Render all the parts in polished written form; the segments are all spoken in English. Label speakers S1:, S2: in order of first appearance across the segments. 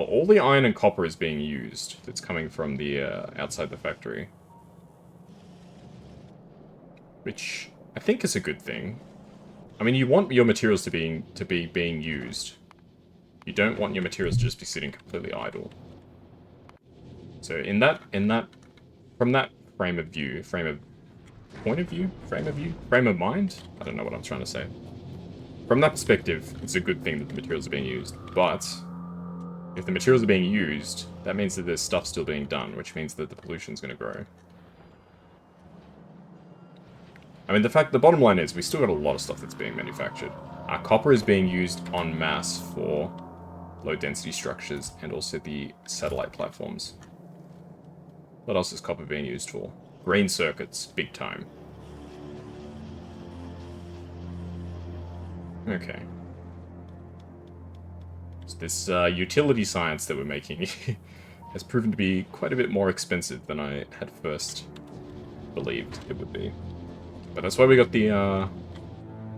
S1: Well, all the iron and copper is being used. That's coming from the outside the factory. Which I think is a good thing. I mean, you want your materials to be being used. You don't want your materials to just be sitting completely idle. So from that frame of view, frame of mind? I don't know what I'm trying to say. From that perspective, it's a good thing that the materials are being used. But if the materials are being used, that means that there's stuff still being done, which means that the pollution's going to grow. I mean, the bottom line is, we still got a lot of stuff that's being manufactured. Copper is being used en masse for low-density structures and also the satellite platforms. What else is copper being used for? Green circuits, big time. Okay. So this utility science that we're making has proven to be quite a bit more expensive than I had first believed it would be. But that's why we got the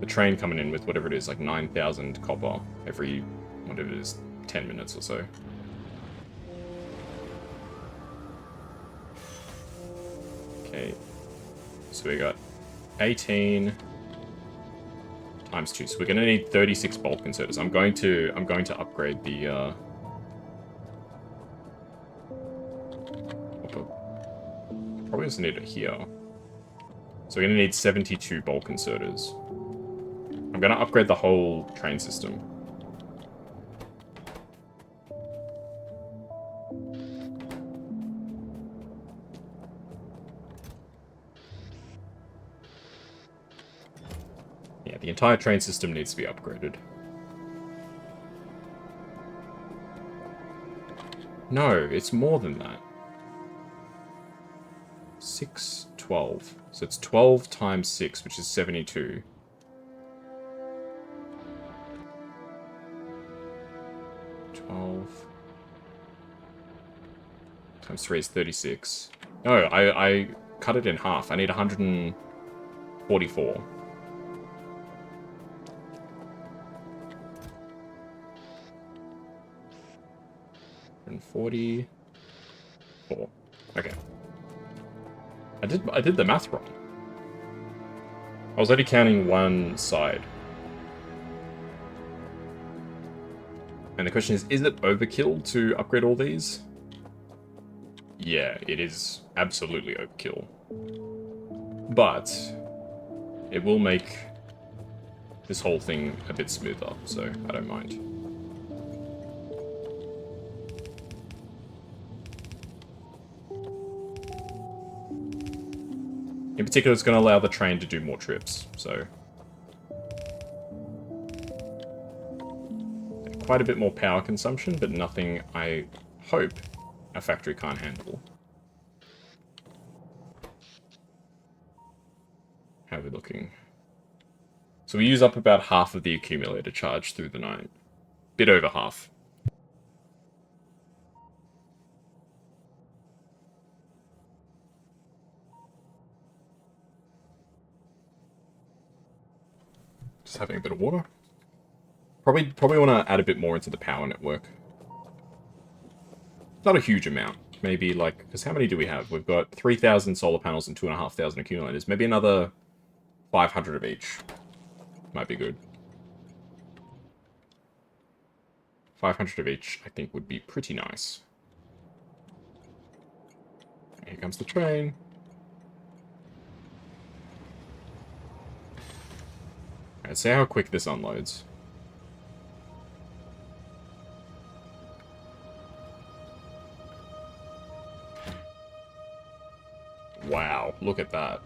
S1: train coming in with whatever it is, like 9,000 copper every, whatever it is, 10 minutes or so. Okay, so we got 18 times 2, so we're going to need 36 bulk inserters. I'm going to upgrade the probably just need it here. So we're going to need 72 bulk inserters. I'm going to upgrade the whole train system. Yeah, the entire train system needs to be upgraded. No, it's more than that. 6, 12. So it's 12 times 6, which is 72. Times 3 is 36. No, I cut it in half. I need 144. 144. Okay. I did the math wrong. I was only counting one side. And the question is it overkill to upgrade all these? Yeah, it is absolutely overkill. But it will make this whole thing a bit smoother, so I don't mind. In particular, it's going to allow the train to do more trips, so quite a bit more power consumption, but nothing I hope a factory can't handle. How are we looking? So we use up about half of the accumulator charge through the night. Bit over half. Just having a bit of water. Probably want to add a bit more into the power network. Not a huge amount. Maybe like, because how many do we have? We've got 3,000 solar panels and 2,500 accumulators. Maybe another 500 of each. Might be good. 500 of each, I think, would be pretty nice. Here comes the train. Alright, see how quick this unloads. Wow, look at that.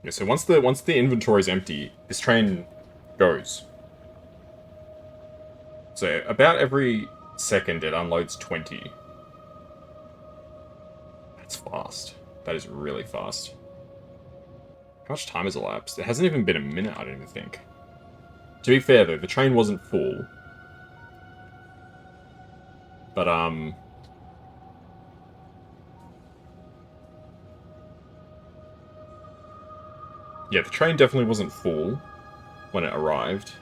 S1: Yeah, so once the inventory is empty, this train goes. So about every second it unloads 20. That's fast. That is really fast. How much time has elapsed? It hasn't even been a minute, I don't even think. To be fair though, the train wasn't full. But Yeah, the train definitely wasn't full when it arrived.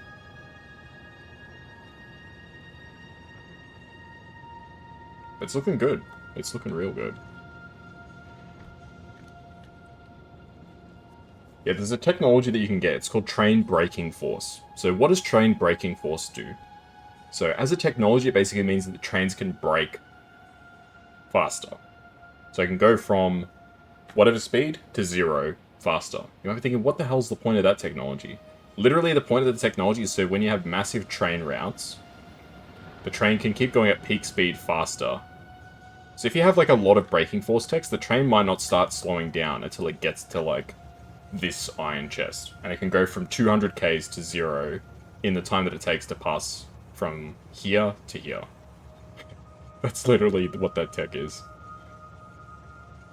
S1: It's looking good. It's looking real good. Yeah, there's a technology that you can get. It's called train braking force. So what does train braking force do? So as a technology, it basically means that the trains can brake faster. So I can go from whatever speed to 0 faster. You might be thinking, what the hell's the point of that technology? Literally, the point of the technology is so when you have massive train routes, the train can keep going at peak speed faster. So if you have like a lot of braking force text, the train might not start slowing down until it gets to like this iron chest. And it can go from 200 Ks to 0 in the time that it takes to pass from here to here. That's literally what that tech is.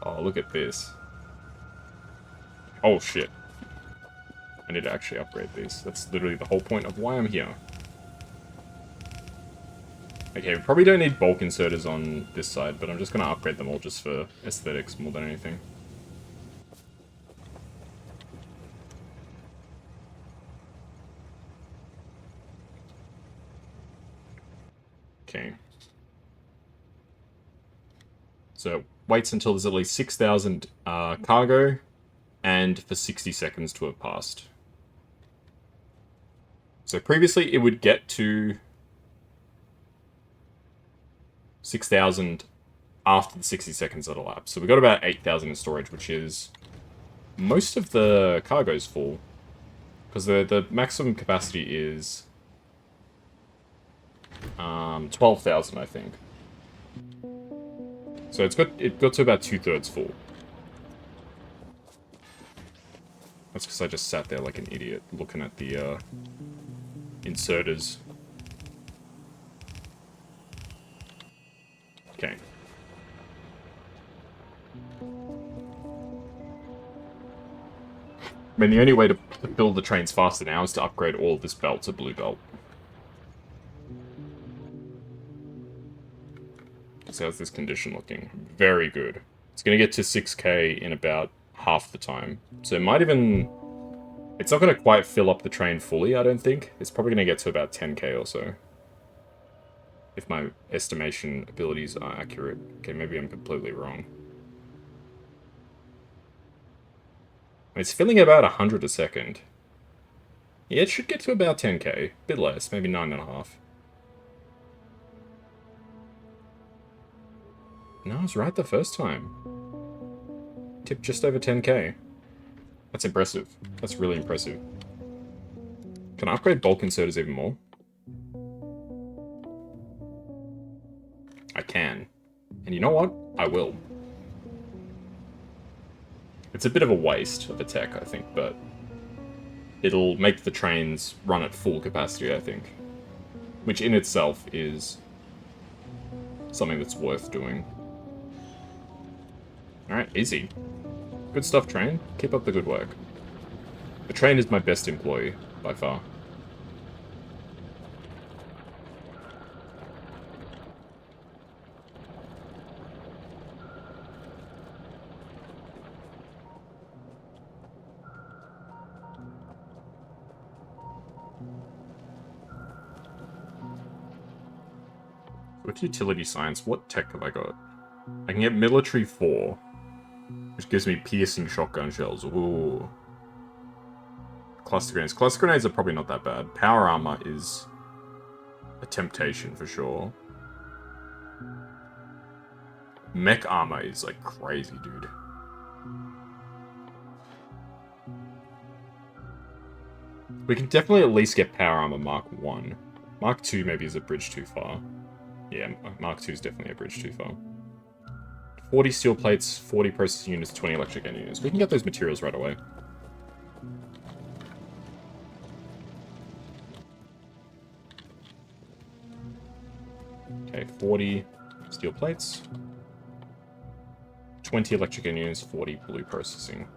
S1: Oh, look at this. Oh, shit. I need to actually upgrade these. That's literally the whole point of why I'm here. Okay, we probably don't need bulk inserters on this side, but I'm just going to upgrade them all just for aesthetics more than anything. Okay. So, waits until there's at least 6,000 cargo, and for 60 seconds to have passed. So previously it would get to 6,000 after the 60 seconds had elapsed. So we got about 8,000 in storage, which is most of the cargo's full. Because the maximum capacity is 12,000, I think. So it got to about 2/3 full. That's because I just sat there like an idiot looking at the inserters. Okay. I mean, the only way to build the trains faster now is to upgrade all of this belt to blue belt. So how's this condition looking? Very good. It's going to get to 6k in about half the time. So it might even... It's not going to quite fill up the train fully, I don't think. It's probably going to get to about 10k or so. If my estimation abilities are accurate. Okay, maybe I'm completely wrong. It's filling about 100 a second. Yeah, it should get to about 10k. A bit less, maybe 9.5. No, I was right the first time. Tipped just over 10k. That's impressive. That's really impressive. Can I upgrade bulk inserters even more? I can. And you know what? I will. It's a bit of a waste of a tech, I think, but it'll make the trains run at full capacity, I think. Which in itself is something that's worth doing. Alright, easy. Good stuff, train. Keep up the good work. The train is my best employee, by far. With utility science, what tech have I got? I can get military 4, which gives me piercing shotgun shells. Ooh. Cluster grenades. Cluster grenades are probably not that bad. Power armor is a temptation for sure. Mech armor is like crazy, dude. We can definitely at least get power armor Mark 1. Mark 2 maybe is a bridge too far. Yeah, Mark 2 is definitely a bridge too far. 40 steel plates, 40 processing units, 20 electric end units. We can get those materials right away. Okay, 40 steel plates, 20 electric end units, 40 blue processing.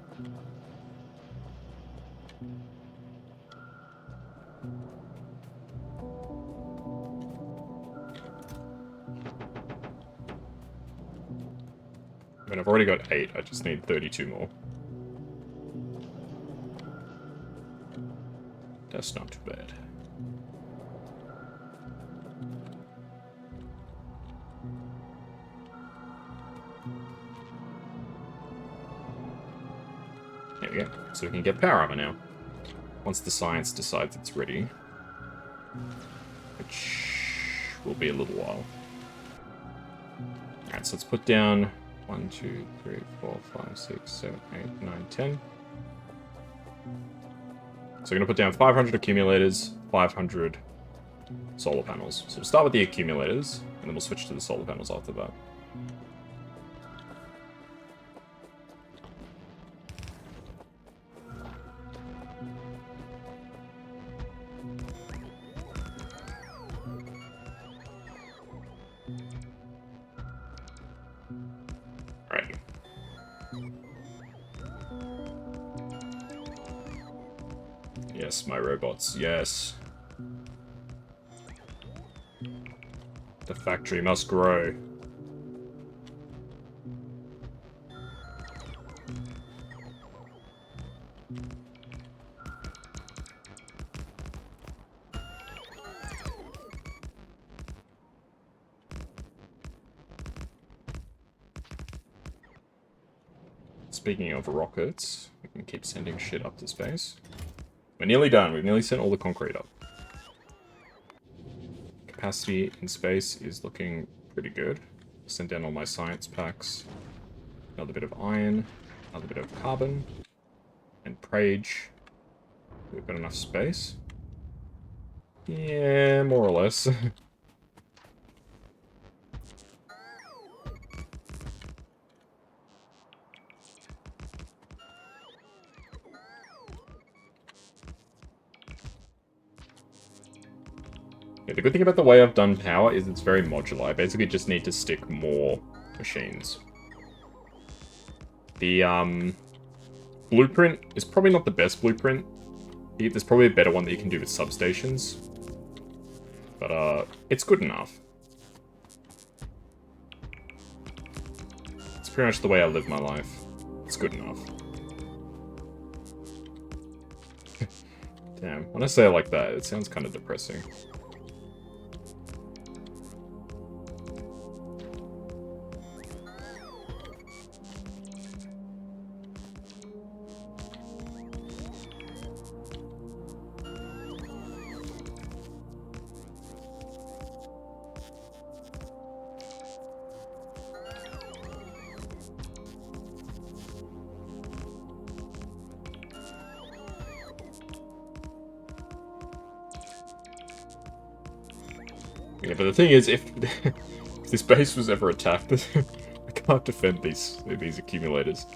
S1: I mean, I've already got 8, I just need 32 more. That's not too bad. There we go. So we can get power armor now. Once the science decides it's ready. Which will be a little while. Alright, so let's put down 1, 2, 3, 4, 5, 6, 7, 8, 9, 10. So we're going to put down 500 accumulators, 500 solar panels. So we'll start with the accumulators, and then we'll switch to the solar panels after that. Alright. Yes, my robots, yes. The factory must grow. Speaking of rockets, we can keep sending shit up to space. We're nearly done. We've nearly sent all the concrete up. Capacity in space is looking pretty good. Send down all my science packs. Another bit of iron. Another bit of carbon. And prage. We've got enough space. Yeah, more or less. Yeah, the good thing about the way I've done power is it's very modular. I basically just need to stick more machines. The blueprint is probably not the best blueprint. There's probably a better one that you can do with substations. But it's good enough. It's pretty much the way I live my life. It's good enough. Damn, when I say it like that, it sounds kind of depressing. Yeah, but the thing is, if this base was ever attacked, I can't defend these accumulators.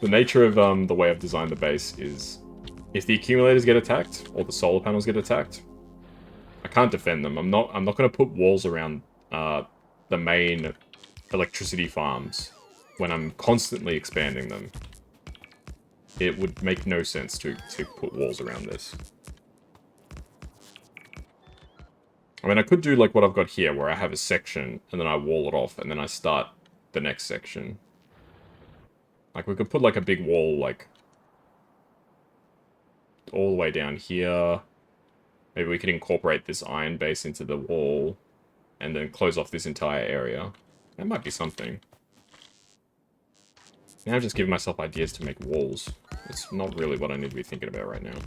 S1: The nature of the way I've designed the base is, if the accumulators get attacked or the solar panels get attacked, I can't defend them. I'm not going to put walls around the main electricity farms when I'm constantly expanding them. It would make no sense to put walls around this. I mean, I could do like what I've got here, where I have a section, and then I wall it off, and then I start the next section. Like, we could put like a big wall, like, all the way down here. Maybe we could incorporate this iron base into the wall, and then close off this entire area. That might be something. Now I've just given myself ideas to make walls. It's not really what I need to be thinking about right now.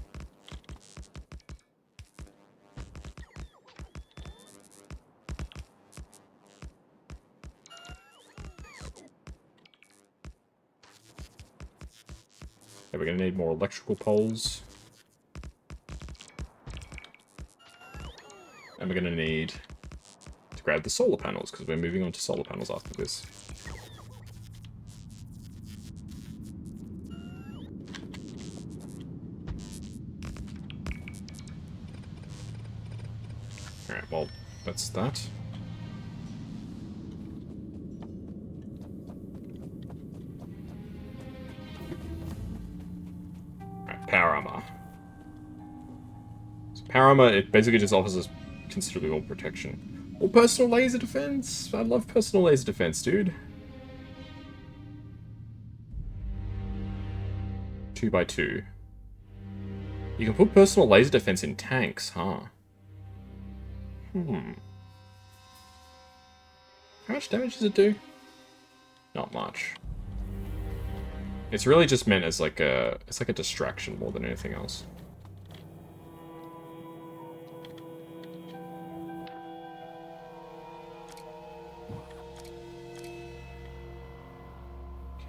S1: Okay, we're going to need more electrical poles. And we're going to need to grab the solar panels, because we're moving on to solar panels after this. Alright, well, that's that. Power armor. So power armor, it basically just offers us considerably more protection. Or personal laser defense. I love personal laser defense, dude. 2x2. You can put personal laser defense in tanks, huh? How much damage does it do? Not much. It's really just meant as like a... It's like a distraction more than anything else.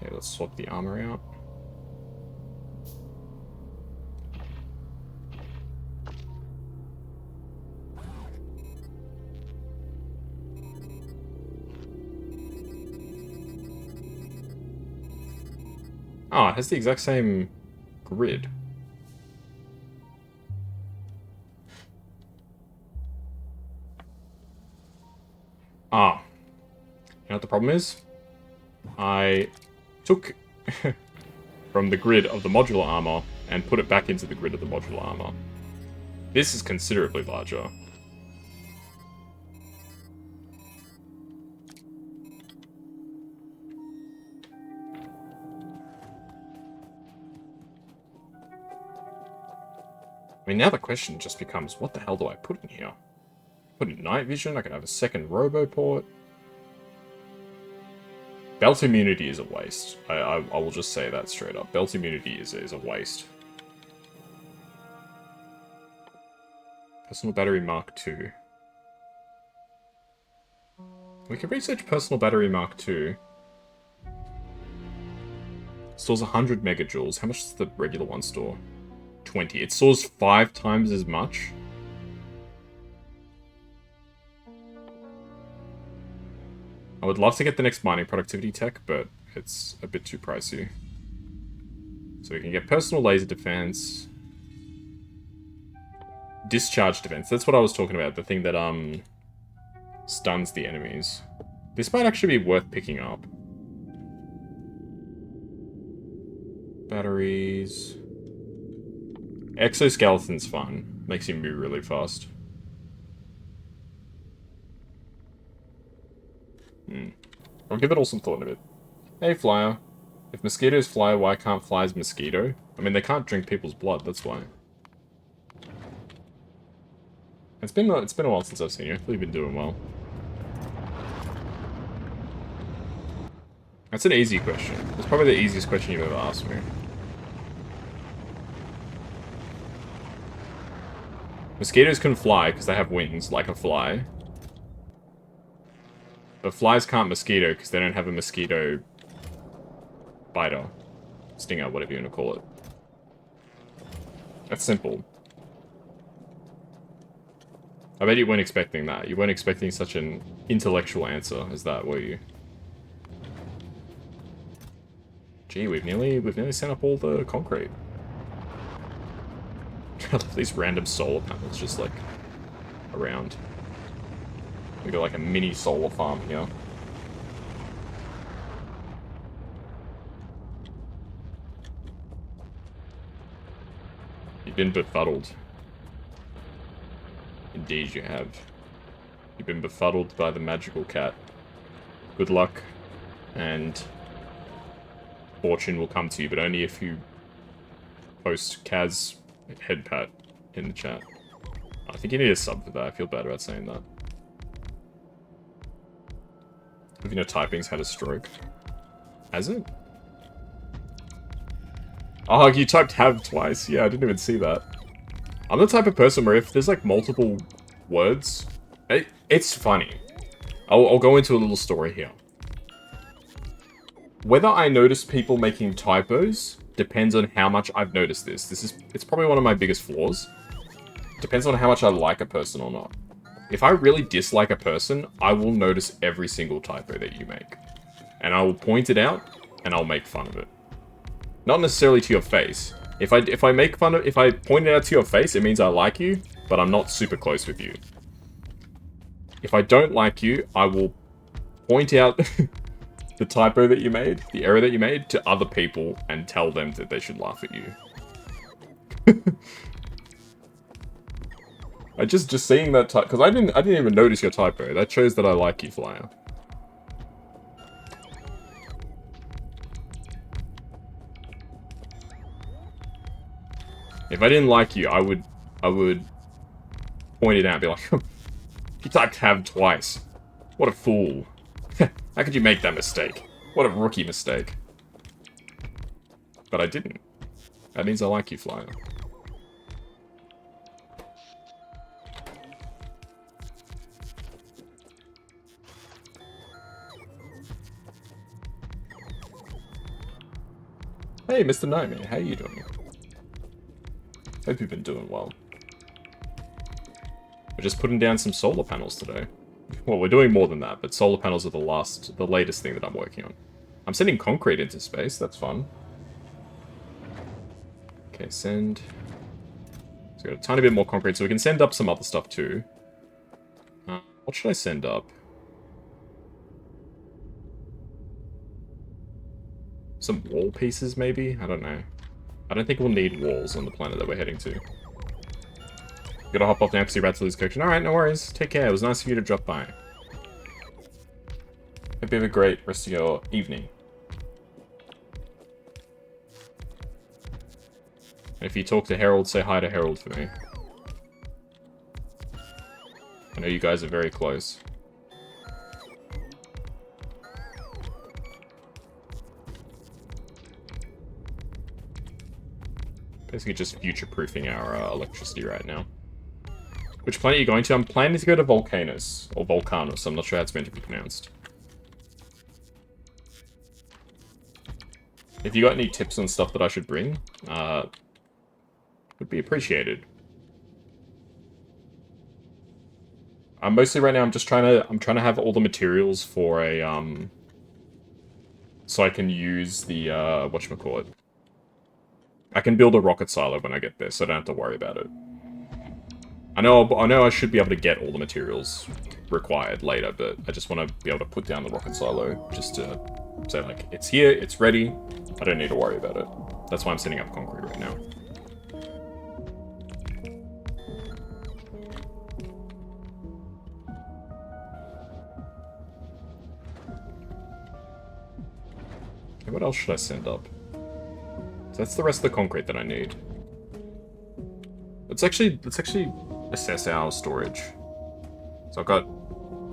S1: Okay, let's swap the armor out. Oh, it has the exact same grid. Ah. You know what the problem is? I took from the grid of the modular armor and put it back into the grid of the modular armor. This is considerably larger. I mean, now the question just becomes, what the hell do I put in here? Put in night vision, I can have a second robo port. Belt immunity is a waste. I will just say that straight up. Belt immunity is a waste. Personal battery Mark II. We can research personal battery Mark II. Stores 100 megajoules. How much does the regular one store? 20. It stores 5 times as much. I would love to get the next mining productivity tech, but it's a bit too pricey. So we can get personal laser defense. Discharge defense. That's what I was talking about. The thing that stuns the enemies. This might actually be worth picking up. Batteries. Exoskeleton's fun. Makes you move really fast. I'll give it all some thought in a bit. Hey, Flyer. If mosquitoes fly, why can't flies mosquito? I mean, they can't drink people's blood, that's why. It's been a while since I've seen you. Hopefully you've been doing well. That's an easy question. It's probably the easiest question you've ever asked me. Mosquitoes can fly because they have wings, like a fly. But flies can't mosquito because they don't have a mosquito biter. Stinger, whatever you want to call it. That's simple. I bet you weren't expecting that. You weren't expecting such an intellectual answer as that, were you? Gee, we've nearly sent up all the concrete. I love these random solar panels just like around. We got like a mini solar farm here. You've been befuddled. Indeed you have. You've been befuddled by the magical cat. Good luck, and fortune will come to you, but only if you post Kaz head pat in the chat. I think you need a sub for that. I feel bad about saying that. Have you know typing's had a stroke? Has it? Oh, you typed have twice. Yeah, I didn't even see that. I'm the type of person where if there's like multiple words, it's funny. I'll go into a little story here. Whether I notice people making typos depends on how much I've noticed this. It's probably one of my biggest flaws. Depends on how much I like a person or not. If I really dislike a person, I will notice every single typo that you make. And I will point it out, and I'll make fun of it. Not necessarily to your face. If I point it out to your face, it means I like you, but I'm not super close with you. If I don't like you, I will point out the typo that you made, the error that you made, to other people and tell them that they should laugh at you. I just seeing that type, because I didn't even notice your typo. That shows that I like you, Flyer. If I didn't like you, I would point it out and be like, you typed have twice. What a fool. How could you make that mistake? What a rookie mistake. But I didn't. That means I like you, Flyer. Hey, Mr. Nightmare, how you doing? Hope you've been doing well. We're just putting down some solar panels today. Well, we're doing more than that, but solar panels are the latest thing that I'm working on. I'm sending concrete into space, that's fun. Okay, send. So we got a tiny bit more concrete, so we can send up some other stuff too. What should I send up? Some wall pieces, maybe? I don't know. I don't think we'll need walls on the planet that we're heading to. Gotta hop off now because you're about to lose connection. Alright, no worries. Take care. It was nice of you to drop by. Hope you have a great rest of your evening. And if you talk to Harold, say hi to Harold for me. I know you guys are very close. Basically just future-proofing our electricity right now. Which planet are you going to? I'm planning to go to Volcanus, or Volcanus. I'm not sure how it's meant to be pronounced. If you got any tips on stuff that I should bring, would be appreciated. Mostly right now, I'm trying to have all the materials for a so I can use the whatchamacallit. I can build a rocket silo when I get there, so I don't have to worry about it. I know I should be able to get all the materials required later, but I just want to be able to put down the rocket silo just to say, like, it's here, it's ready, I don't need to worry about it. That's why I'm setting up concrete right now. Okay, what else should I send up? So that's the rest of the concrete that I need. Let's actually assess our storage. So I've got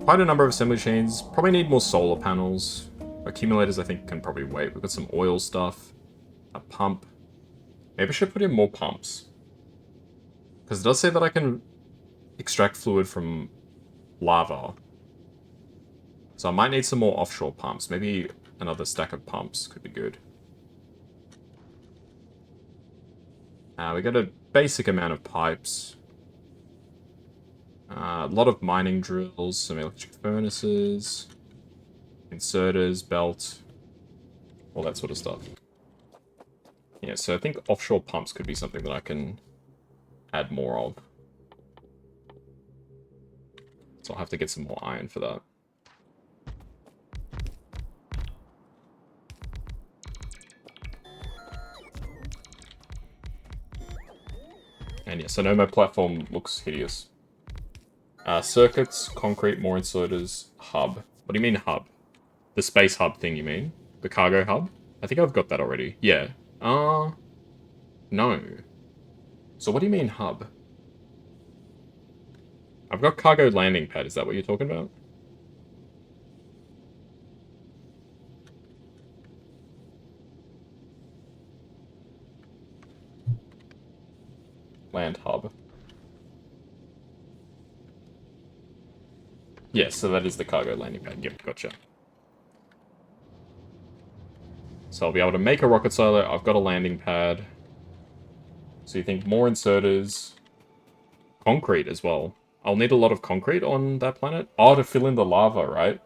S1: quite a number of assembly chains. Probably need more solar panels. Accumulators I think can probably wait. We've got some oil stuff. A pump. Maybe I should put in more pumps. Because it does say that I can extract fluid from lava. So I might need some more offshore pumps. Maybe another stack of pumps could be good. We got a basic amount of pipes. A lot of mining drills, some electric furnaces, inserters, belt, all that sort of stuff. Yeah, so I think offshore pumps could be something that I can add more of. So I'll have to get some more iron for that. And yes, I know my platform looks hideous. Circuits, concrete, more inserters, hub. What do you mean hub? The space hub thing, you mean? The cargo hub? I think I've got that already. Yeah. No. So what do you mean hub? I've got cargo landing pad. Is that what you're talking about? Land hub. Yes, so that is the cargo landing pad. Yep, gotcha. So I'll be able to make a rocket silo. I've got a landing pad. So you think more inserters. Concrete as well. I'll need a lot of concrete on that planet. Oh, to fill in the lava, right?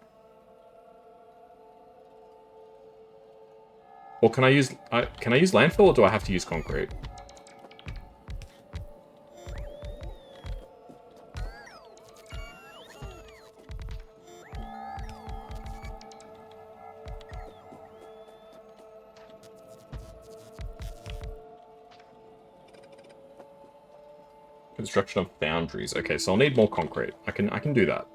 S1: Or can I use landfill, or do I have to use concrete? Construction of foundries. Okay, so I'll need more concrete. I can do that.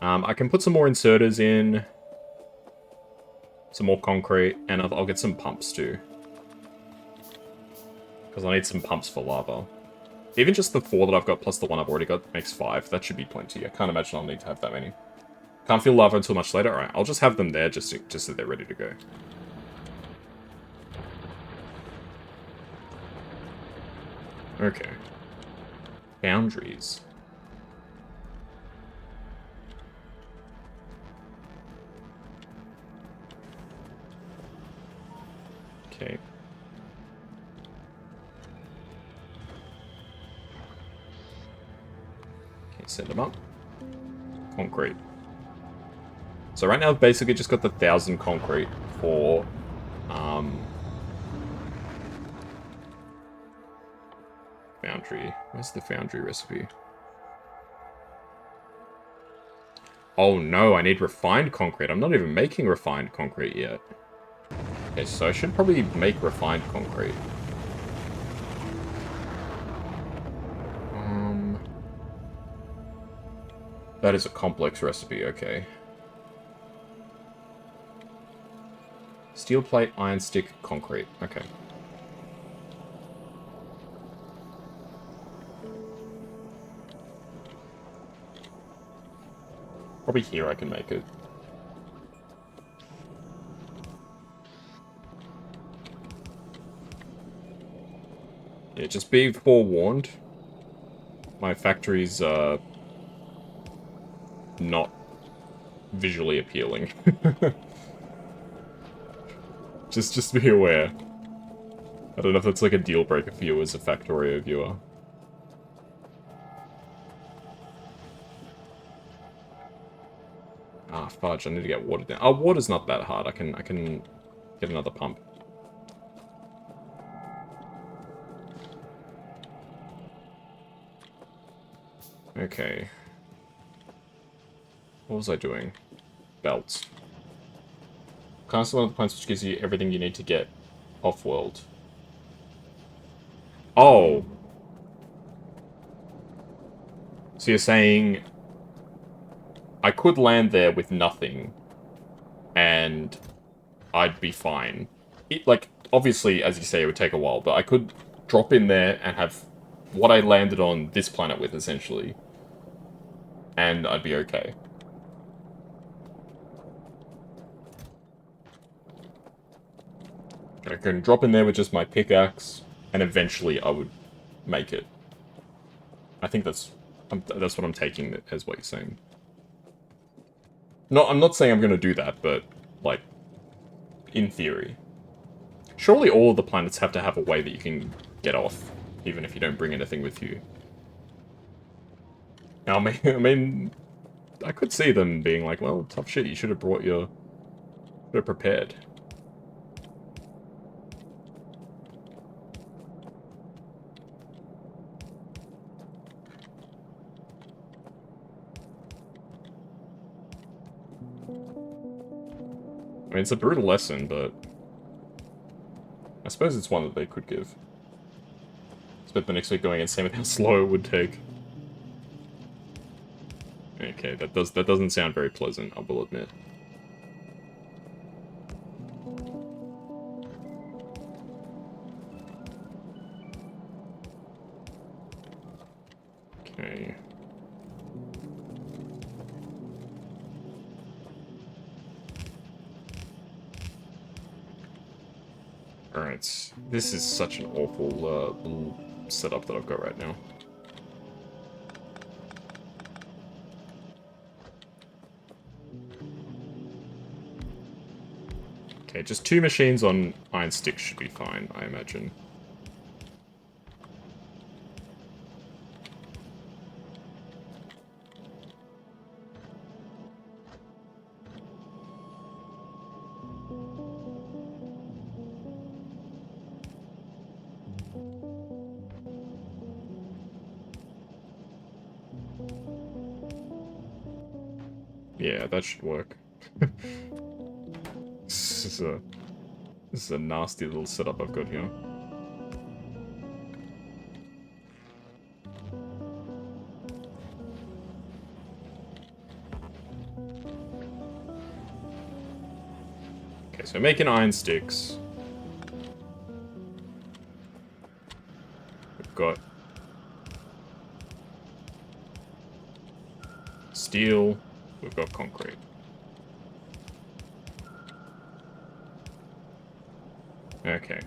S1: I can put some more inserters in. Some more concrete, and I'll get some pumps too. Because I need some pumps for lava. Even just the 4 that I've got plus the 1 I've already got makes 5. That should be plenty. I can't imagine I'll need to have that many. Can't feel lava until much later. Alright, I'll just have them there just so they're ready to go. Okay. Boundaries. Okay. Okay, send them up. Concrete. So right now I've basically just got the 1,000 concrete for, foundry. Where's the foundry recipe? Oh no, I need refined concrete. I'm not even making refined concrete yet. Okay, so I should probably make refined concrete. That is a complex recipe, okay. Steel plate, iron stick, concrete. Okay. Probably here I can make it. Yeah, just be forewarned. My factory's, not visually appealing. just be aware. I don't know if that's like a deal breaker for you as a Factorio viewer. Ah, fudge, I need to get water down. Oh, water's not that hard. I can get another pump. Okay. What was I doing? Belts. Cast one of the plants which gives you everything you need to get off-world. Oh! So you're saying I could land there with nothing, and I'd be fine. Like, obviously, as you say, it would take a while, but I could drop in there and have what I landed on this planet with, essentially. And I'd be okay. I can drop in there with just my pickaxe, and eventually I would make it. I think that's what I'm taking as what you're saying. No, I'm not saying I'm going to do that, but, like, in theory. Surely all of the planets have to have a way that you can get off, even if you don't bring anything with you. I mean, I could see them being like, well, tough shit, you should have brought your... should have prepared. I mean, it's a brutal lesson, but... I suppose it's one that they could give. Spent the next week going insane with how slow it would take. Okay, that doesn't sound very pleasant, I will admit. Okay. Alright, this is such an awful little setup that I've got right now. Okay, just 2 machines on iron sticks should be fine, I imagine. Yeah, that should work. This is a nasty little setup I've got here. Okay, so making iron sticks. got steel, we've got concrete. Okay.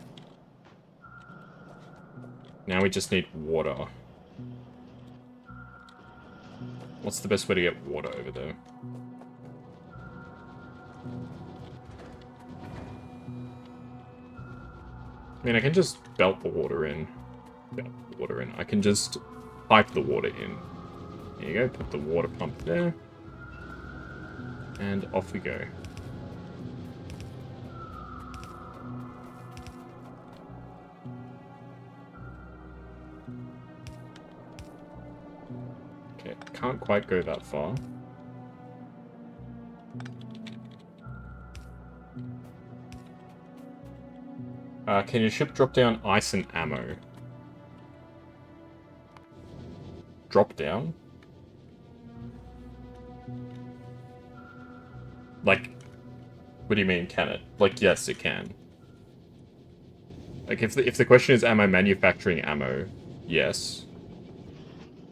S1: Now we just need water. What's the best way to get water over there? I mean, I can just belt the water in. I can just pipe the water in. There you go, put the water pump there. And off we go. Okay, can't quite go that far. Can your ship drop down ice and ammo? Drop down? Like, what do you mean, can it? Like, yes, it can. Like, if the question is, am I manufacturing ammo? Yes.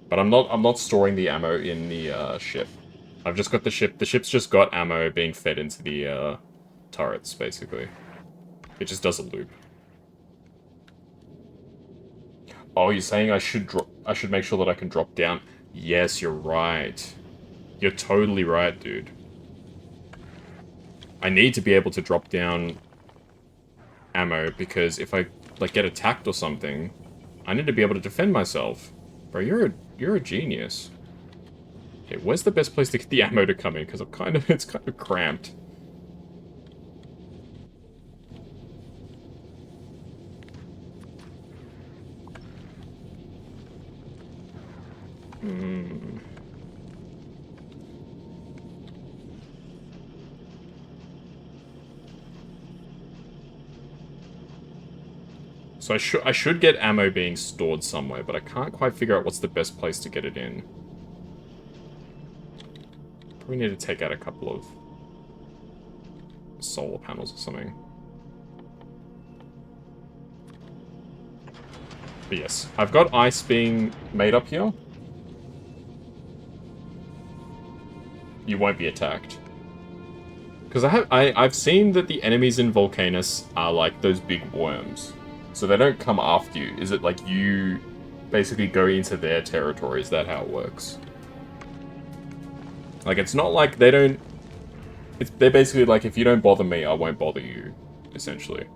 S1: But I'm not storing the ammo in the ship. I've just got the ship. The ship's just got ammo being fed into the turrets, basically. It just does a loop. Oh, you're saying I should make sure that I can drop down? Yes, you're right. You're totally right, dude. I need to be able to drop down ammo because if I like get attacked or something, I need to be able to defend myself. Bro, you're a genius. Okay, where's the best place to get the ammo to come in? Because it's kind of cramped. So I should get ammo being stored somewhere, but I can't quite figure out what's the best place to get it in. Probably need to take out a couple of solar panels or something. But yes, I've got ice being made up here. You won't be attacked. Because I've seen that the enemies in Volcanus are like those big worms. So they don't come after you. Is it like you basically go into their territory? Is that how it works? Like, it's not like they don't... They're basically like, if you don't bother me, I won't bother you, essentially.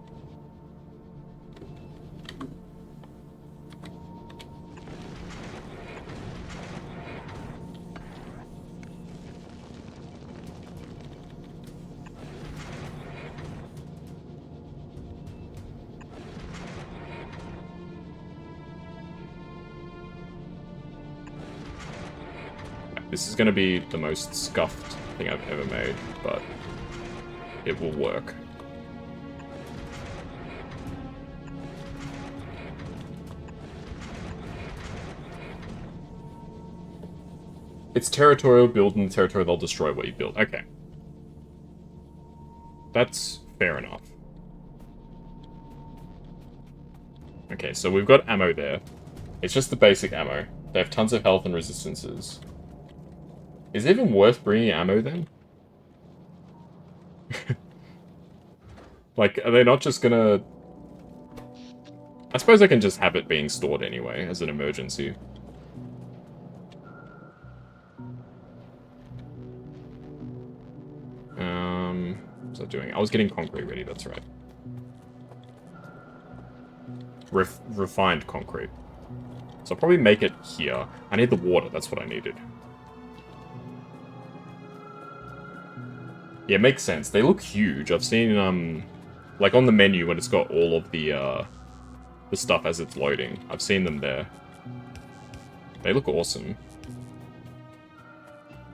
S1: This is going to be the most scuffed thing I've ever made, but it will work. It's territorial, build in the territory, they'll destroy what you build. Okay. That's fair enough. Okay, so we've got ammo there. It's just the basic ammo. They have tons of health and resistances. Is it even worth bringing ammo then? Like, are they not just gonna... I suppose I can just have it being stored anyway, as an emergency. What was I doing? I was getting concrete ready, that's right. Refined concrete. So I'll probably make it here. I need the water, that's what I needed. Yeah, it makes sense. They look huge. I've seen, like on the menu when it's got all of the stuff as it's loading. I've seen them there. They look awesome.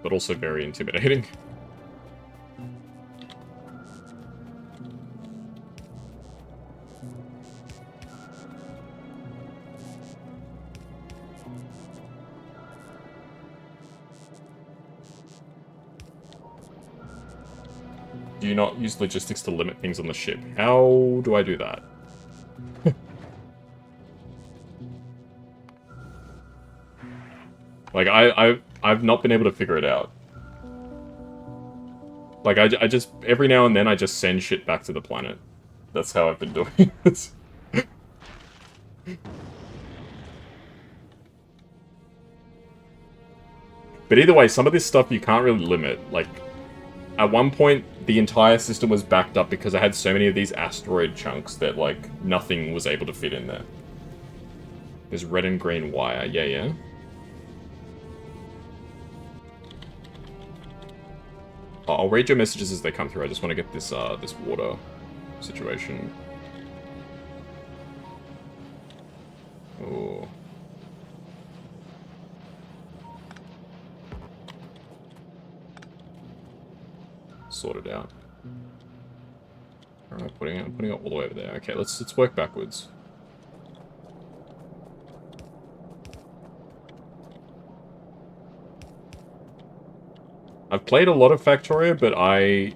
S1: But also very intimidating. Do you not use logistics to limit things on the ship? How do I do that? Like, I've not been able to figure it out. Like, I just, every now and then, I just send shit back to the planet. That's how I've been doing it. But either way, some of this stuff you can't really limit. Like, at one point, the entire system was backed up because I had so many of these asteroid chunks that, like, nothing was able to fit in there. There's red and green wire. Yeah, yeah. I'll read your messages as they come through. I just want to get this, this water situation. Oh. Sorted out. Alright, putting it all the way over there. Okay, let's work backwards. I've played a lot of Factorio, but I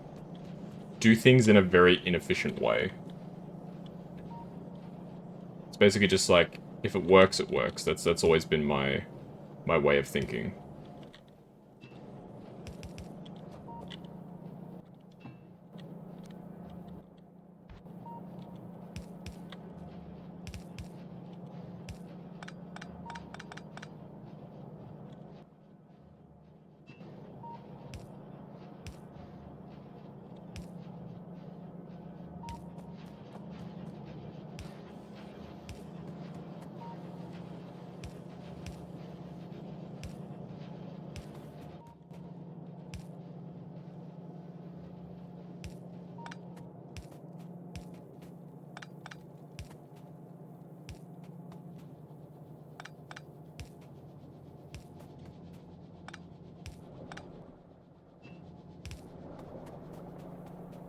S1: do things in a very inefficient way. It's basically just like, if it works, it works. That's always been my way of thinking.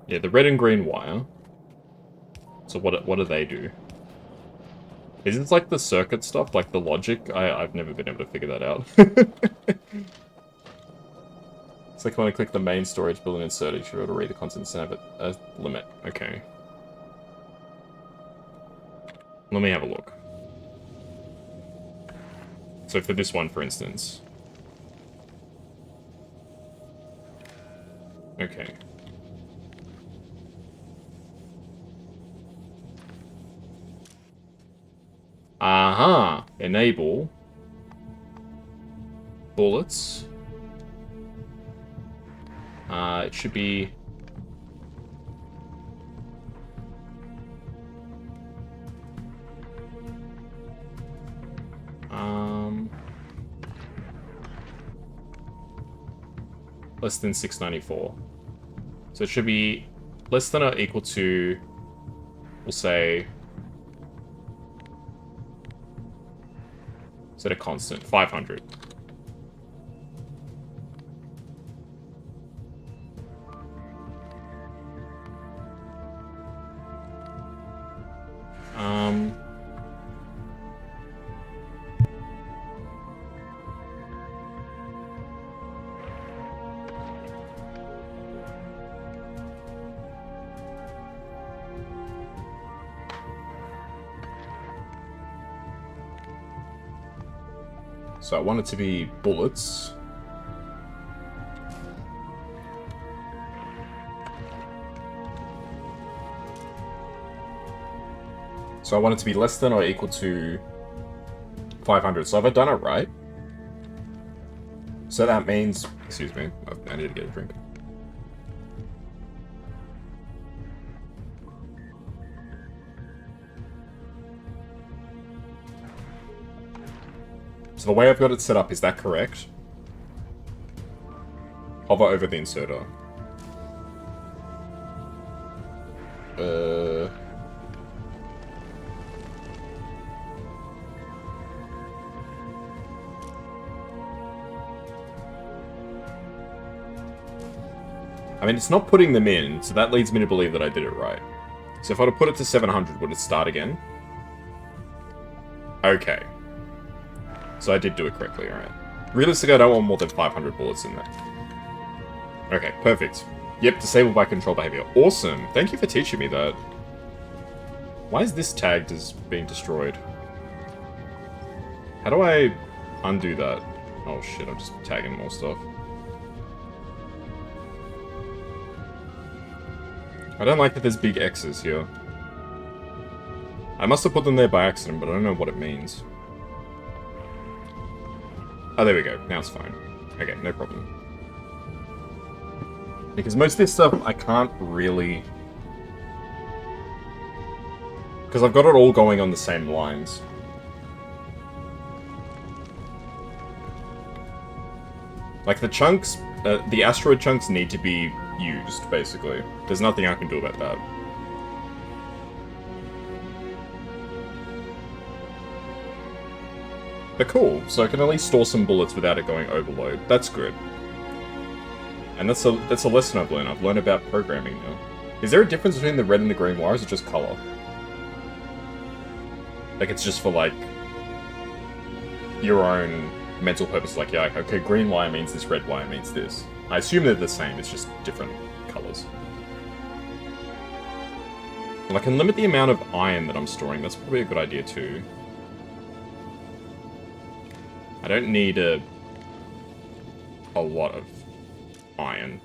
S1: Yeah, the red and green wire. So what do they do? Is this like the circuit stuff, like the logic? I've never been able to figure that out. It's like when I click the main storage build and insert it, you should be able to read the contents and have a limit. Okay. Let me have a look. So for this one, for instance. Okay. Aha! Enable. Bullets. It should be... less than 694. So it should be less than or equal to, we'll say, set a constant, 500. So I want it to be bullets. So I want it to be less than or equal to 500. So have I done it right? So that means... Excuse me, I need to get a drink. So the way I've got it set up, is that correct? Hover over the inserter. I mean, it's not putting them in, so that leads me to believe that I did it right. So if I were to put it to 700, would it start again? Okay. So I did do it correctly, alright. Realistically, I don't want more than 500 bullets in there. Okay, perfect. Yep, disabled by control behavior. Awesome! Thank you for teaching me that. Why is this tagged as being destroyed? How do I undo that? Oh shit, I'm just tagging more stuff. I don't like that there's big X's here. I must have put them there by accident, but I don't know what it means. Oh, there we go. Now it's fine. Okay, no problem. Because most of this stuff, I can't really... Because I've got it all going on the same lines. Like, the chunks, the asteroid chunks need to be used, basically. There's nothing I can do about that. But cool, so I can at least store some bullets without it going overload. That's good. And that's a lesson I've learned. I've learned about programming now. Is there a difference between the red and the green wires, or just color? Like, it's just for, like, your own mental purpose. Like, yeah, okay, green wire means this, red wire means this. I assume they're the same, it's just different colors. Well, I can limit the amount of iron that I'm storing. That's probably a good idea, too. I don't need a lot of iron.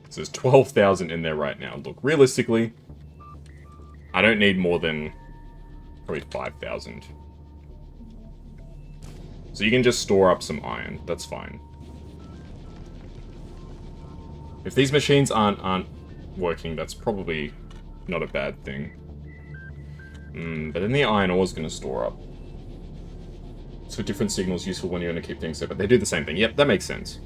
S1: So there's 12,000 in there right now. Look, realistically, I don't need more than probably 5,000. So you can just store up some iron. That's fine. If these machines aren't working, that's probably not a bad thing. But then the iron ore is going to store up. So different signals useful when you want to keep things separate. They do the same thing. Yep, that makes sense.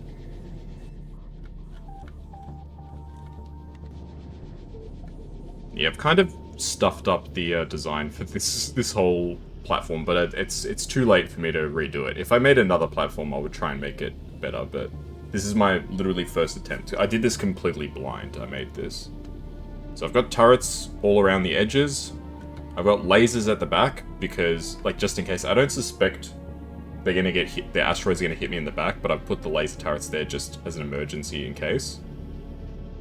S1: Yeah, I've kind of stuffed up the design for this whole platform, but it's too late for me to redo it. If I made another platform, I would try and make it better, but this is my literally first attempt. I did this completely blind. I made this. So I've got turrets all around the edges. I've got lasers at the back because, like, just in case, I don't suspect they're gonna get hit. The asteroid's gonna hit me in the back, but I've put the laser turrets there just as an emergency in case.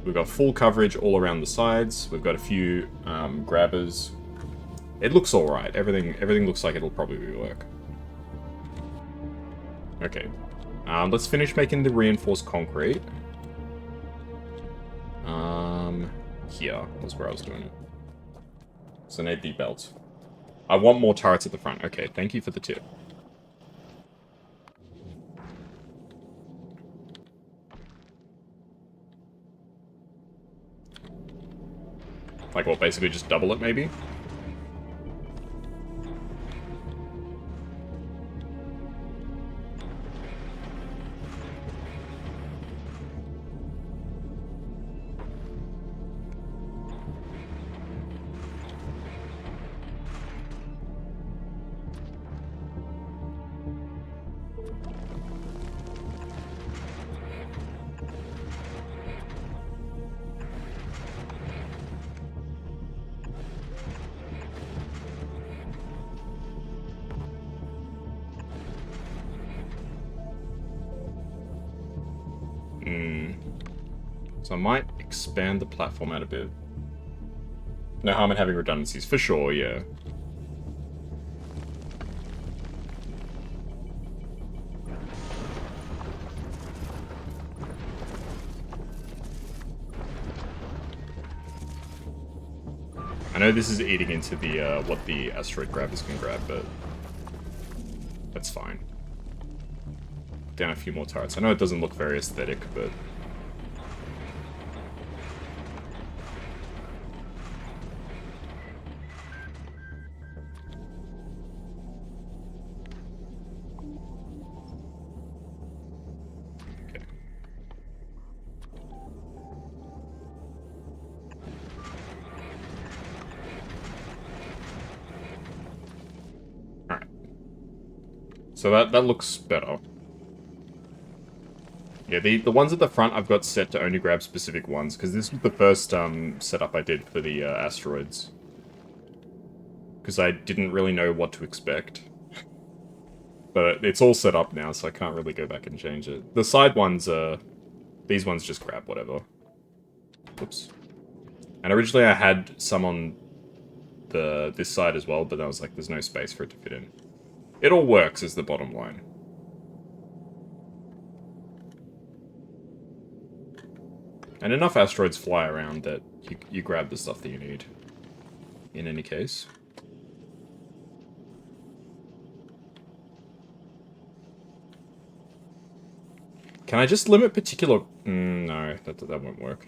S1: We've got full coverage all around the sides. We've got a few grabbers. It looks alright. Everything looks like it'll probably work. Okay. Let's finish making the reinforced concrete. Here was where I was doing it. So I need the belt. I want more turrets at the front. Okay, thank you for the tip. Like, what, basically just double it, maybe? So I might expand the platform out a bit. No harm in having redundancies, for sure, yeah. I know this is eating into the what the asteroid grabbers can grab, but that's fine. Down a few more turrets. I know it doesn't look very aesthetic, but so that looks better. Yeah, the ones at the front I've got set to only grab specific ones, because this was the first setup I did for the asteroids. Because I didn't really know what to expect. But it's all set up now, so I can't really go back and change it. The side ones, these ones just grab whatever. Oops. And originally I had some on this side as well, but I was like, there's no space for it to fit in. It all works, is the bottom line. And enough asteroids fly around that you grab the stuff that you need. In any case. Can I just limit particular... no, that won't work.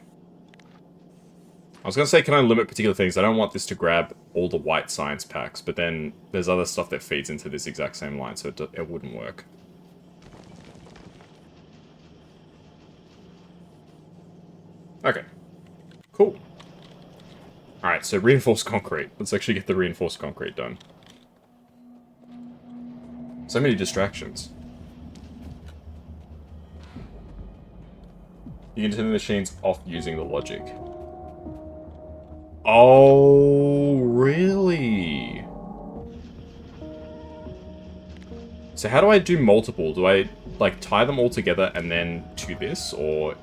S1: I was going to say, can I limit particular things? I don't want this to grab all the white science packs, but then there's other stuff that feeds into this exact same line, so it wouldn't work. Okay. Cool. Alright, so reinforced concrete. Let's actually get the reinforced concrete done. So many distractions. You can turn the machines off using the logic. Oh, really? So how do I do multiple? Do I, like, tie them all together and then to this, or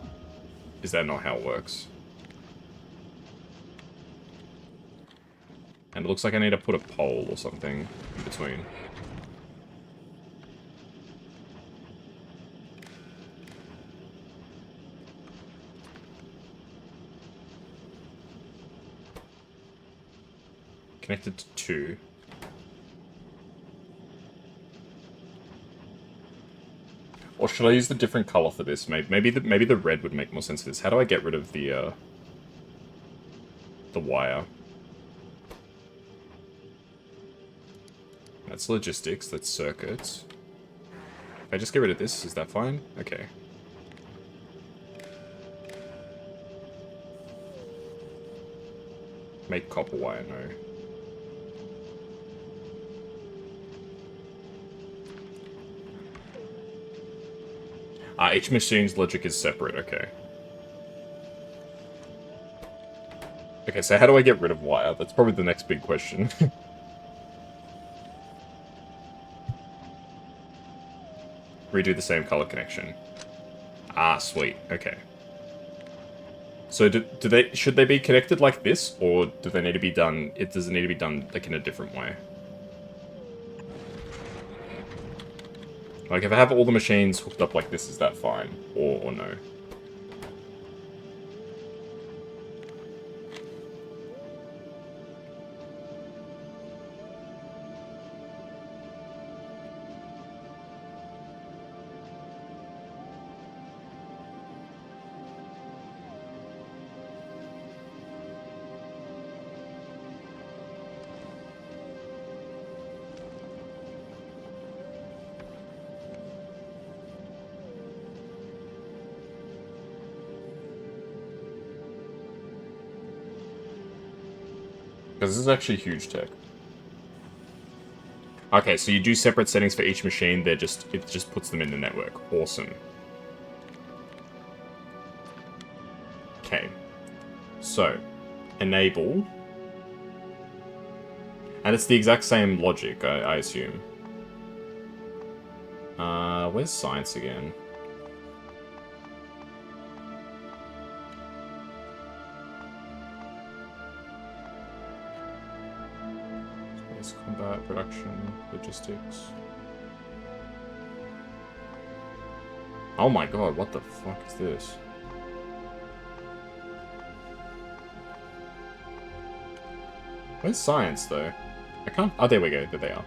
S1: is that not how it works? And it looks like I need to put a pole or something in between. Connected to 2. Or should I use the different color for this? Maybe the red would make more sense for this. How do I get rid of the wire? That's logistics, that's circuits. If I just get rid of this, is that fine? Okay. Make copper wire, no. Each machine's logic is separate, okay. Okay, so how do I get rid of wire? That's probably the next big question. Redo the same color connection. Ah, sweet, okay. So should they be connected like this, or do they need to be done, does it need to be done like in a different way? Like, if I have all the machines hooked up like this, is that fine? Or no? Because this is actually huge tech. Okay, so you do separate settings for each machine, it just puts them in the network. Awesome. Okay. So, enable. And it's the exact same logic, I assume. Where's science again? Combat, production, logistics. Oh my god, what the fuck is this? Where's science, though? I can't... Oh, there we go. There they are.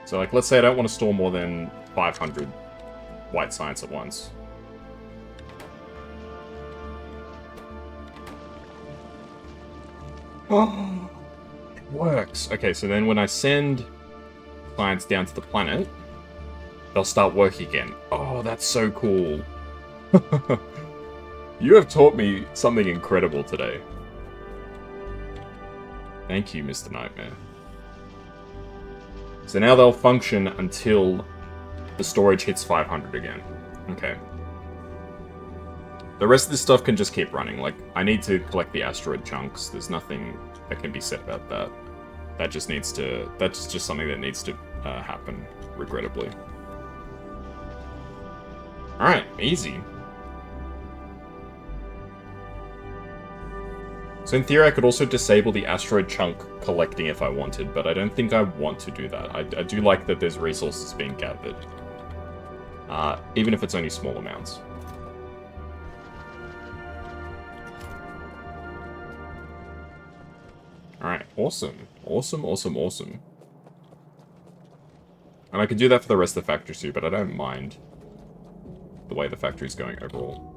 S1: So, like, let's say I don't want to store more than 500 white science at once. Oh, it works. Okay, so then when I send science down to the planet, they'll start working again. Oh, that's so cool. You have taught me something incredible today. Thank you, Mr. Nightmare. So now they'll function until the storage hits 500 again. Okay. The rest of this stuff can just keep running. Like, I need to collect the asteroid chunks. There's nothing that can be said about that. That just needs to... That's just something that needs to happen, regrettably. Alright, easy. So in theory, I could also disable the asteroid chunk collecting if I wanted, but I don't think I want to do that. I do like that there's resources being gathered. Even if it's only small amounts. Alright, awesome. Awesome, awesome, awesome. And I could do that for the rest of the factory too, but I don't mind the way the factory's going overall.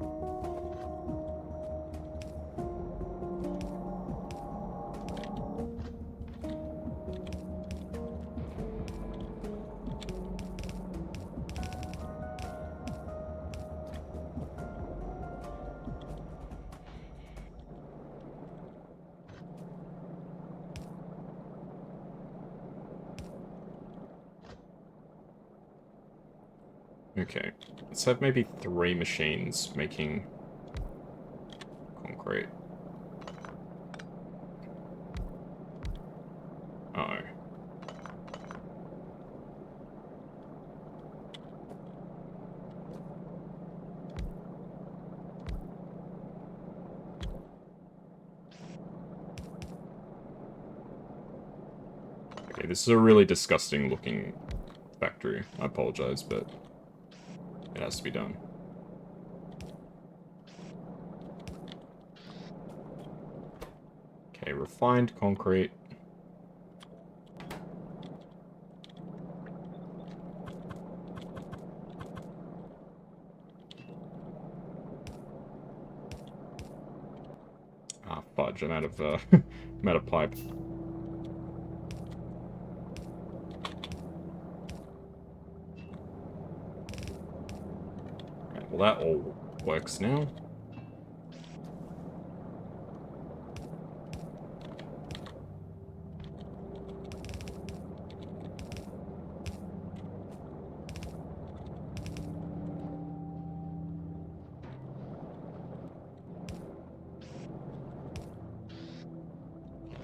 S1: Okay, let's have maybe 3 machines making concrete. Uh-oh. Okay, this is a really disgusting looking factory. I apologize, but it has to be done. Okay, refined concrete. Ah, fudge, I'm out of, I'm out of pipe. Right, well that all works now.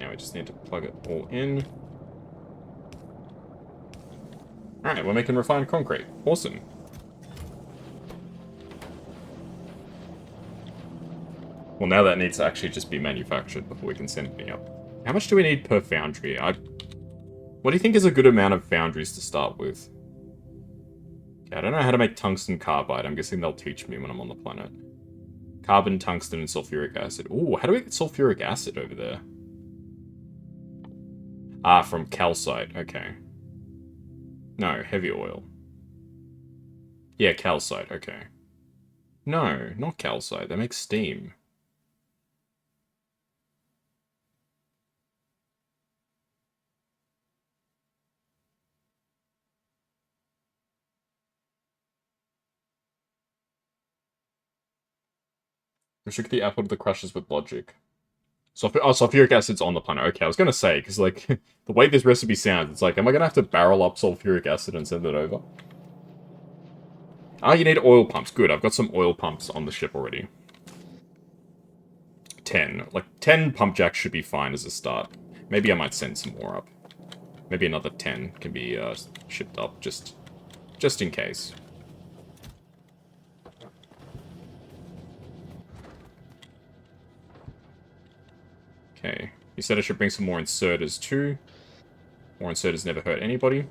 S1: Now we just need to plug it all in. Alright, we're making refined concrete. Awesome. Well, now that needs to actually just be manufactured before we can send anything up. How much do we need per foundry? What do you think is a good amount of foundries to start with? Okay, I don't know how to make tungsten carbide. I'm guessing they'll teach me when I'm on the planet. Carbon, tungsten, and sulfuric acid. Ooh, how do we get sulfuric acid over there? Ah, from calcite. Okay. No, heavy oil. Yeah, calcite. Okay. No, not calcite. They make steam. Restrict the output of the crushers with logic. Sulfuric acid's on the planet. Okay, I was gonna say, because, like, the way this recipe sounds, it's like, am I gonna have to barrel up sulfuric acid and send it over? Ah, you need oil pumps. Good, I've got some oil pumps on the ship already. 10. Like, 10 pump jacks should be fine as a start. Maybe I might send some more up. Maybe another 10 can be shipped up, just in case. Okay. You said I should bring some more inserters too. More inserters never hurt anybody.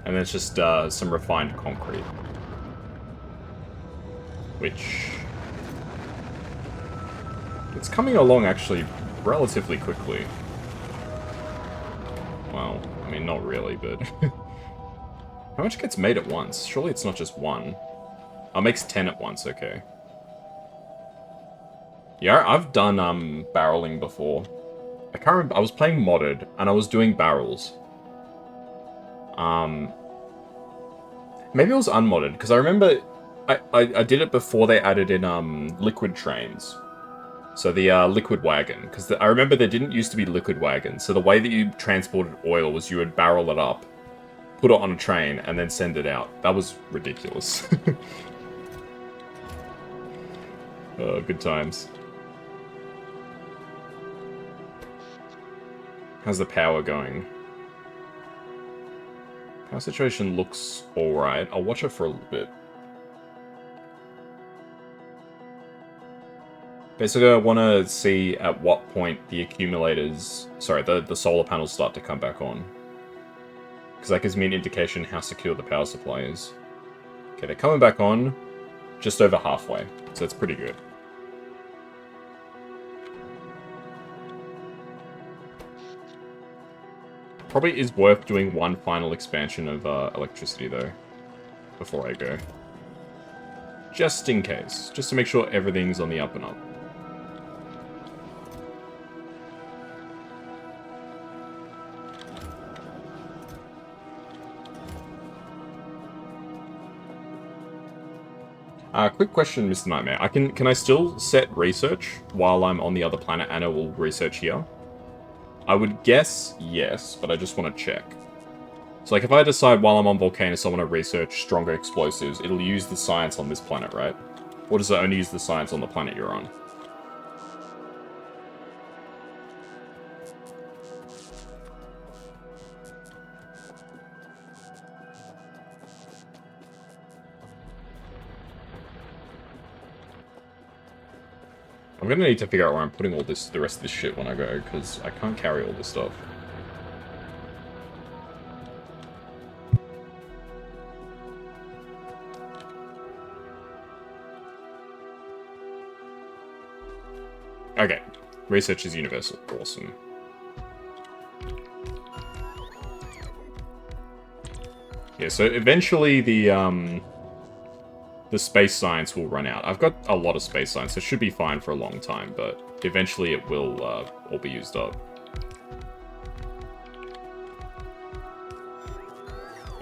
S1: And then it's just some refined concrete. Which... it's coming along, actually, relatively quickly. Well, I mean, not really, but... how much gets made at once? Surely it's not just one. Oh, it makes 10 at once, okay. Yeah, I've done, barreling before. I can't remember, I was playing modded, and I was doing barrels. Maybe it was unmodded, because I remember I did it before they added in, liquid trains. So the, liquid wagon, because I remember there didn't used to be liquid wagons, so the way that you transported oil was you would barrel it up, put it on a train, and then send it out. That was ridiculous. Good times. How's the power going? Power situation looks alright. I'll watch it for a little bit. Basically, I want to see at what point the accumulators... Sorry, the solar panels start to come back on. Because that gives me an indication how secure the power supply is. Okay, they're coming back on just over halfway, so that's pretty good. Probably is worth doing one final expansion of electricity, though, before I go. Just in case. Just to make sure everything's on the up and up. Quick question, Mr. Nightmare. Can I still set research while I'm on the other planet and it will research here? I would guess yes, but I just want to check. So, like, if I decide while I'm on Volcanus I want to research stronger explosives, it'll use the science on this planet, right? Or does it only use the science on the planet you're on? I'm gonna need to figure out where I'm putting all this, the rest of this shit when I go, because I can't carry all this stuff. Okay. Research is universal. Awesome. Yeah, so eventually the space science will run out. I've got a lot of space science, so it should be fine for a long time, but eventually it will all be used up.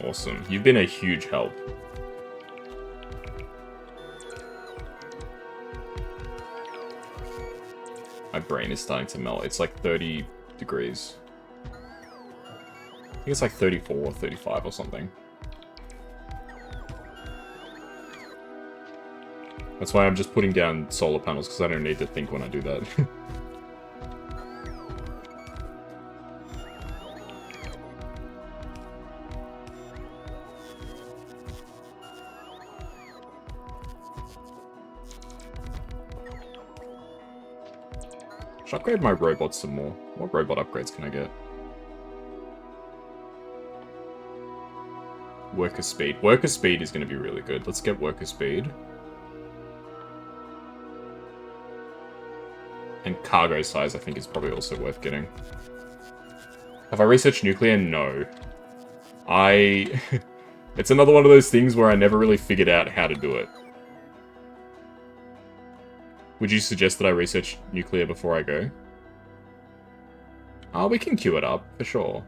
S1: Awesome. You've been a huge help. My brain is starting to melt. It's like 30 degrees. I think it's like 34 or 35 or something. That's why I'm just putting down solar panels, because I don't need to think when I do that. Should I upgrade my robots some more? What robot upgrades can I get? Worker speed. Worker speed is going to be really good. Let's get worker speed. And cargo size, I think, is probably also worth getting. Have I researched nuclear? No. It's another one of those things where I never really figured out how to do it. Would you suggest that I research nuclear before I go? Oh, we can queue it up, for sure.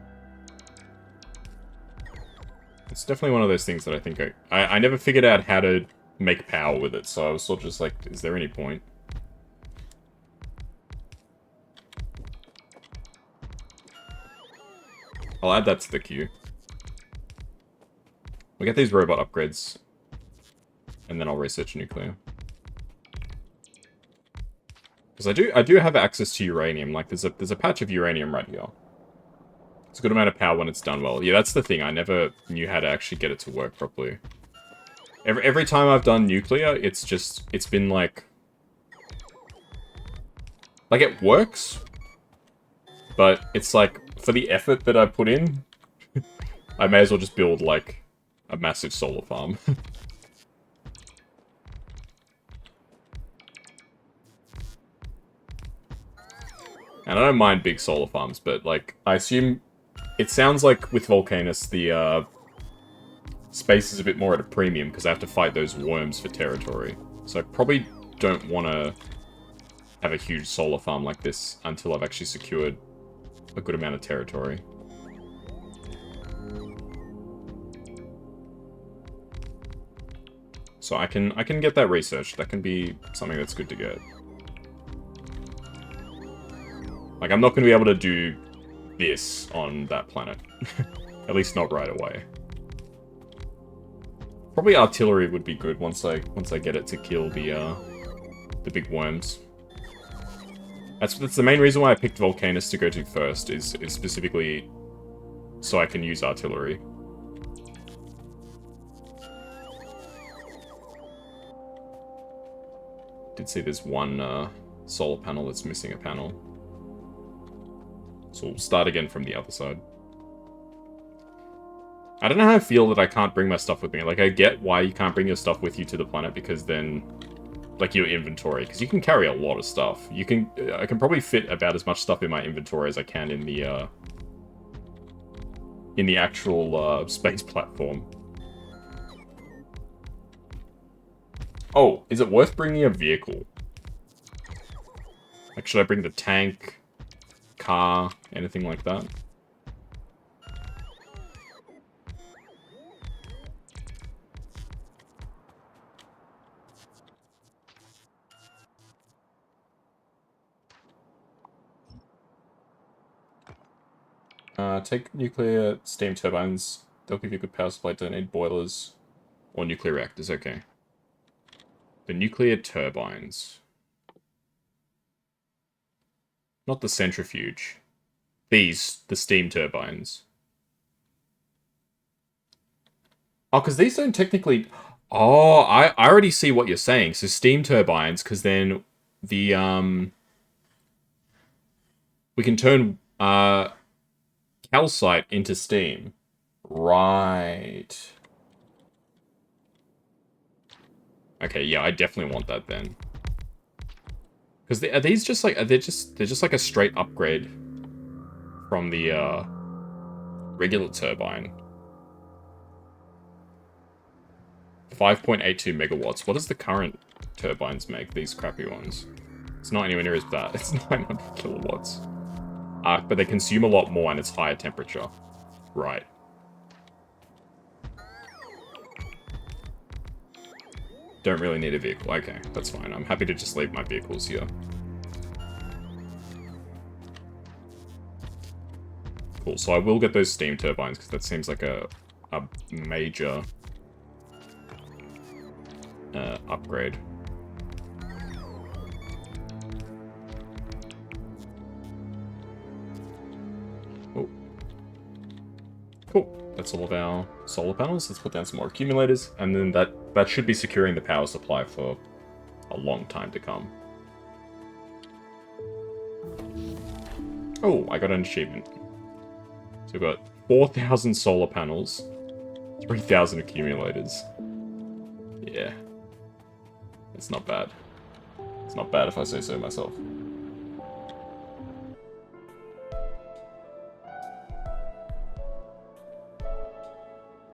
S1: It's definitely one of those things that I think I never figured out how to make power with it, so I was sort of just like, is there any point? I'll add that to the queue. We'll get these robot upgrades. And then I'll research nuclear. Because I do have access to uranium. Like, there's a patch of uranium right here. It's a good amount of power when it's done well. Yeah, that's the thing. I never knew how to actually get it to work properly. Every time I've done nuclear, it's been like... Like, it works. But it's like, for the effort that I put in, I may as well just build, like, a massive solar farm. And I don't mind big solar farms, but, like, I assume... It sounds like with Volcanus, the, space is a bit more at a premium, because I have to fight those worms for territory. So I probably don't want to have a huge solar farm like this until I've actually secured a good amount of territory. So I can get that researched. That can be something that's good to get. Like, I'm not going to be able to do this on that planet. At least not right away. Probably artillery would be good once I get it to kill the big worms. That's the main reason why I picked Volcanus to go to first, is specifically so I can use artillery. Did see there's one solar panel that's missing a panel. So we'll start again from the other side. I don't know how I feel that I can't bring my stuff with me. Like, I get why you can't bring your stuff with you to the planet, because then, like, your inventory, because you can carry a lot of stuff. I can probably fit about as much stuff in my inventory as I can in the actual space platform. Oh, is it worth bringing a vehicle? Like, should I bring the tank, car, anything like that? Take nuclear steam turbines. They'll give you a good power supply. Don't need boilers or nuclear reactors. Okay. The nuclear turbines. Not the centrifuge. These, the steam turbines. Oh, because these don't technically... Oh, I already see what you're saying. So steam turbines, because then the, we can turn, calcite into steam. Right. Okay, yeah, I definitely want that then. Because are these just like, they're just like a straight upgrade from the, regular turbine. 5.82 megawatts. What does the current turbines make, these crappy ones? It's not anywhere near as bad. It's 900 kilowatts. But they consume a lot more and it's higher temperature. Right. Don't really need a vehicle. Okay, that's fine. I'm happy to just leave my vehicles here. Cool, so I will get those steam turbines, because that seems like a major upgrade. Oh. Cool. That's all of our solar panels. Let's put down some more accumulators, and then that should be securing the power supply for a long time to come. Oh, I got an achievement. So we've got 4,000 solar panels, 3,000 accumulators. Yeah. It's not bad. It's not bad if I say so myself.